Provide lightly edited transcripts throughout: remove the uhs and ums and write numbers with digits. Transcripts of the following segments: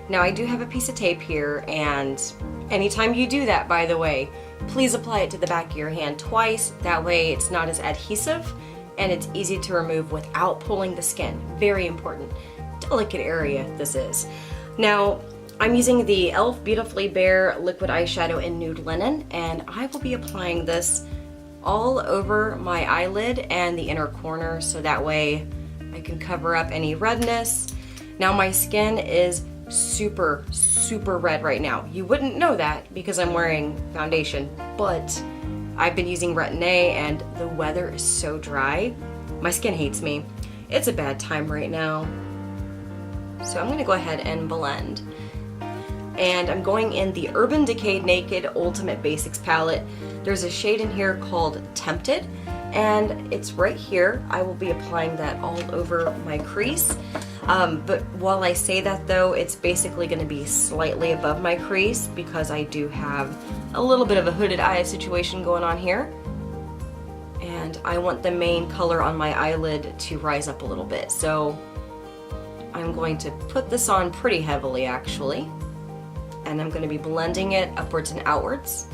Now I do have a piece of tape here, and anytime you do that, by the way, please apply it to the back of your hand twice. That way it's not as adhesive and it's easy to remove without pulling the skin. Very important. Delicate area this is. Now I'm using the e.l.f. Beautifully Bare Liquid Eyeshadow in Nude Linen, and I will be applying this all over my eyelid and the inner corner so that way I can cover up any redness. Now my skin is super red right now. You wouldn't know that because I'm wearing foundation, but I've been using Retin-A and the weather is so dry. My skin hates me. It's a bad time right now. So I'm gonna go ahead and blend. And I'm going in the Urban Decay Naked Ultimate Basics palette. There's a shade in here called Tempted, and it's right here. I will be applying that all over my crease. But while I say that though, it's basically going to be slightly above my crease because I do have a little bit of a hooded eye situation going on here. And I want the main color on my eyelid to rise up a little bit. So I'm going to put this on pretty heavily actually. And I'm going to be blending it upwards and outwards.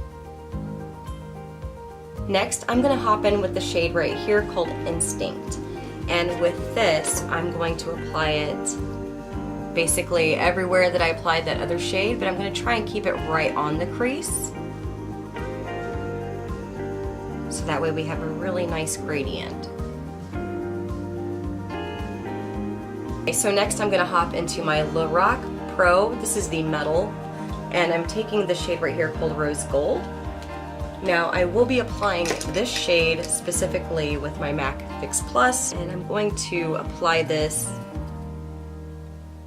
Next, I'm going to hop in with the shade right here called Instinct. And with this, I'm going to apply it basically everywhere that I applied that other shade, but I'm going to try and keep it right on the crease. So that way we have a really nice gradient. Okay, so next I'm going to hop into my Lorac Pro. This is the metal. And I'm taking the shade right here called Rose Gold. Now I will be applying this shade specifically with my MAC Fix Plus, and I'm going to apply this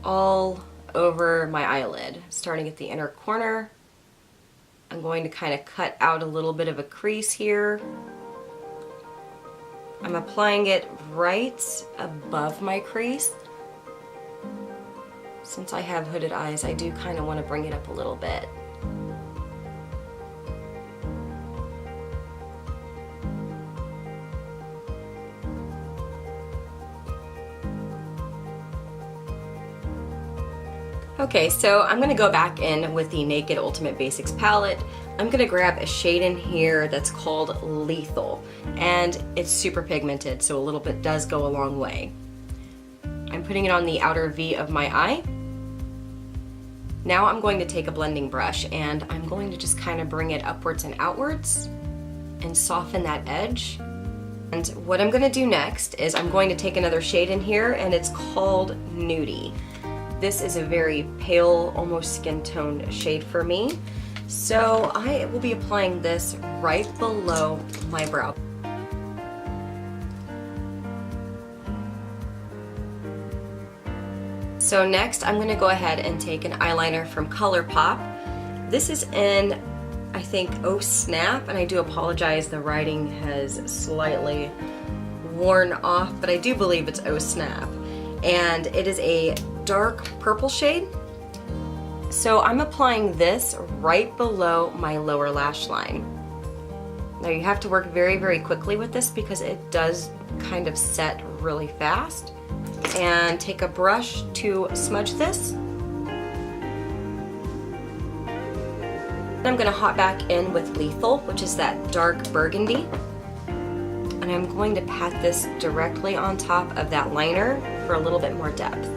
all over my eyelid, starting at the inner corner. I'm going to kind of cut out a little bit of a crease here. I'm applying it right above my crease. Since I have hooded eyes, I do kind of want to bring it up a little bit. Okay, so I'm going to go back in with the Naked Ultimate Basics palette. I'm going to grab a shade in here that's called Lethal, and it's super pigmented, so a little bit does go a long way. I'm putting it on the outer V of my eye. Now I'm going to take a blending brush and I'm going to just kind of bring it upwards and outwards and soften that edge. And what I'm going to do next is I'm going to take another shade in here, and it's called Nudie. This is a very pale, almost skin tone shade for me. So I will be applying this right below my brow. So next I'm going to go ahead and take an eyeliner from ColourPop. This is in, I think, Oh Snap, and I do apologize, the writing has slightly worn off, but I do believe it's Oh Snap. And it is a dark purple shade. So I'm applying this right below my lower lash line. Now you have to work very quickly with this because it does kind of set really fast. And take a brush to smudge this. Then I'm going to hop back in with Lethal, which is that dark burgundy. And I'm going to pat this directly on top of that liner for a little bit more depth.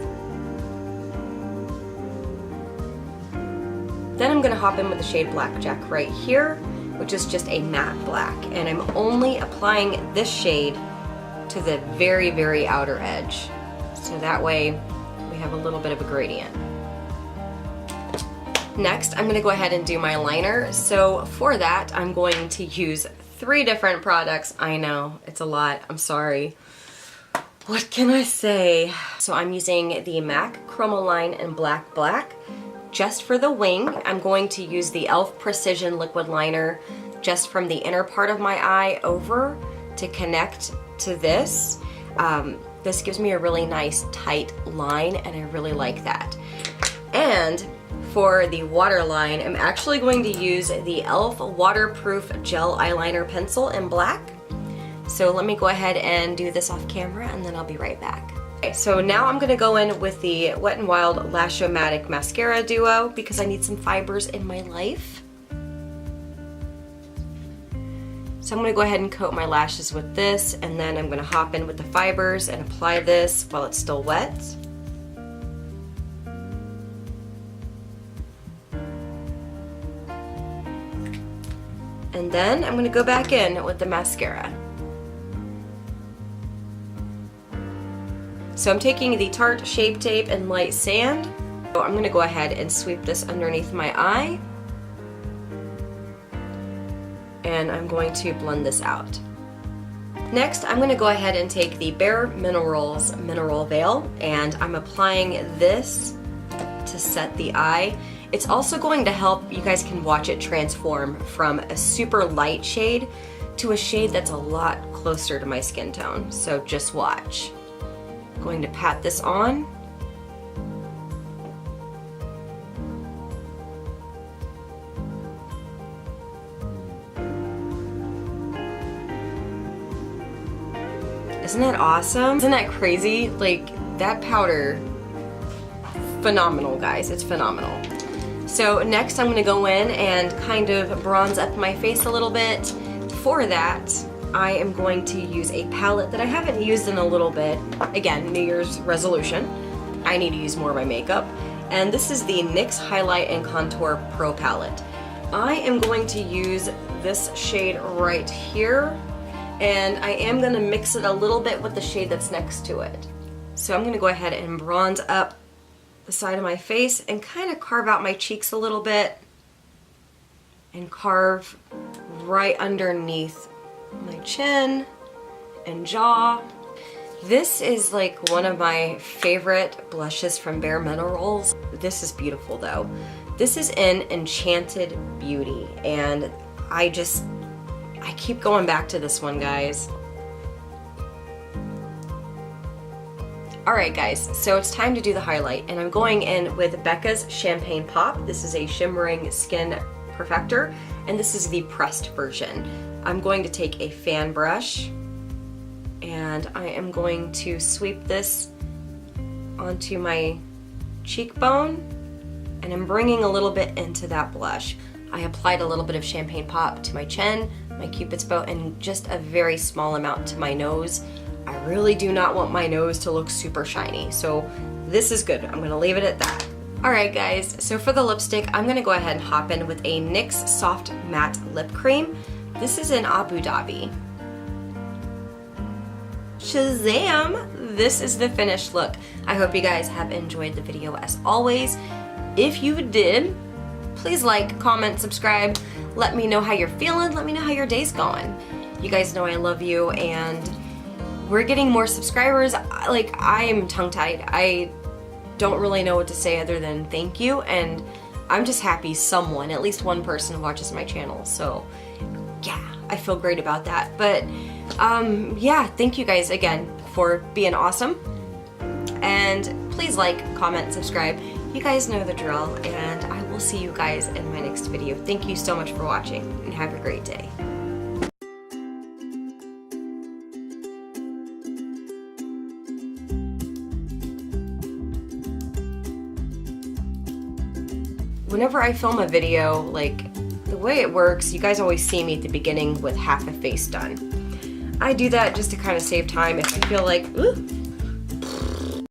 Then I'm going to hop in with the shade Blackjack right here, which is just a matte black. And I'm only applying this shade to the very outer edge. So that way we have a little bit of a gradient. Next, I'm going to go ahead and do my liner. So for that, I'm going to use 3 different products. I know, it's a lot. I'm sorry. What can I say? So I'm using the MAC Chromoline in Black Black. Just for the wing, I'm going to use the e.l.f. Precision Liquid Liner just from the inner part of my eye over to connect to this. This gives me a really nice tight line, and I really like that. And for the waterline, I'm actually going to use the e.l.f. Waterproof Gel Eyeliner Pencil in black. So let me go ahead and do this off camera, and then I'll be right back. Okay, so now I'm gonna go in with the Wet n Wild Lash-O-Matic Mascara Duo because I need some fibers in my life. So I'm gonna go ahead and coat my lashes with this, and then I'm gonna hop in with the fibers and apply this while it's still wet. And then I'm gonna go back in with the mascara. So I'm taking the Tarte Shape Tape and Light Sand. So I'm gonna go ahead and sweep this underneath my eye. And I'm going to blend this out. Next, I'm gonna go ahead and take the Bare Minerals Mineral Veil, and I'm applying this to set the eye. It's also going to help, you guys can watch it transform from a super light shade to a shade that's a lot closer to my skin tone. So just watch. I'm going to pat this on. Isn't that awesome? Isn't that crazy? Like, that powder, phenomenal, guys. It's phenomenal. So next I'm gonna go in and kind of bronze up my face a little bit. For that, I am going to use a palette that I haven't used in a little bit. Again, New Year's resolution. I need to use more of my makeup. And this is the NYX Highlight and Contour Pro Palette. I am going to use this shade right here, and I am gonna mix it a little bit with the shade that's next to it. So I'm gonna go ahead and bronze up the side of my face and kind of carve out my cheeks a little bit and carve right underneath my chin and jaw. This is like one of my favorite blushes from Bare Minerals. This is beautiful though. This is in Enchanted Beauty, and I keep going back to this one, guys. Alright guys, so it's time to do the highlight, and I'm going in with Becca's Champagne Pop. This is a shimmering skin perfector, and this is the pressed version. I'm going to take a fan brush, and I am going to sweep this onto my cheekbone, and I'm bringing a little bit into that blush. I applied a little bit of Champagne Pop to my chin, my Cupid's bow, and just a very small amount to my nose. I really do not want my nose to look super shiny, so this is good. I'm gonna leave it at that. Alright guys, so for the lipstick, I'm gonna go ahead and hop in with a NYX Soft Matte Lip Cream. This is in Abu Dhabi. Shazam! This is the finished look. I hope you guys have enjoyed the video as always. If you did, please like, comment, subscribe. Let me know how you're feeling. Let me know how your day's going. You guys know I love you, and we're getting more subscribers. Like, I am tongue-tied. I don't really know what to say other than thank you, and I'm just happy someone, at least one person, watches my channel. So yeah, I feel great about that. But yeah, thank you guys again for being awesome. And please like, comment, subscribe. You guys know the drill, and I will see you guys in my next video. Thank you so much for watching, and have a great day. Whenever I film a video, like, the way it works, you guys always see me at the beginning with half a face done. I do that just to kind of save time if I feel like, ooh,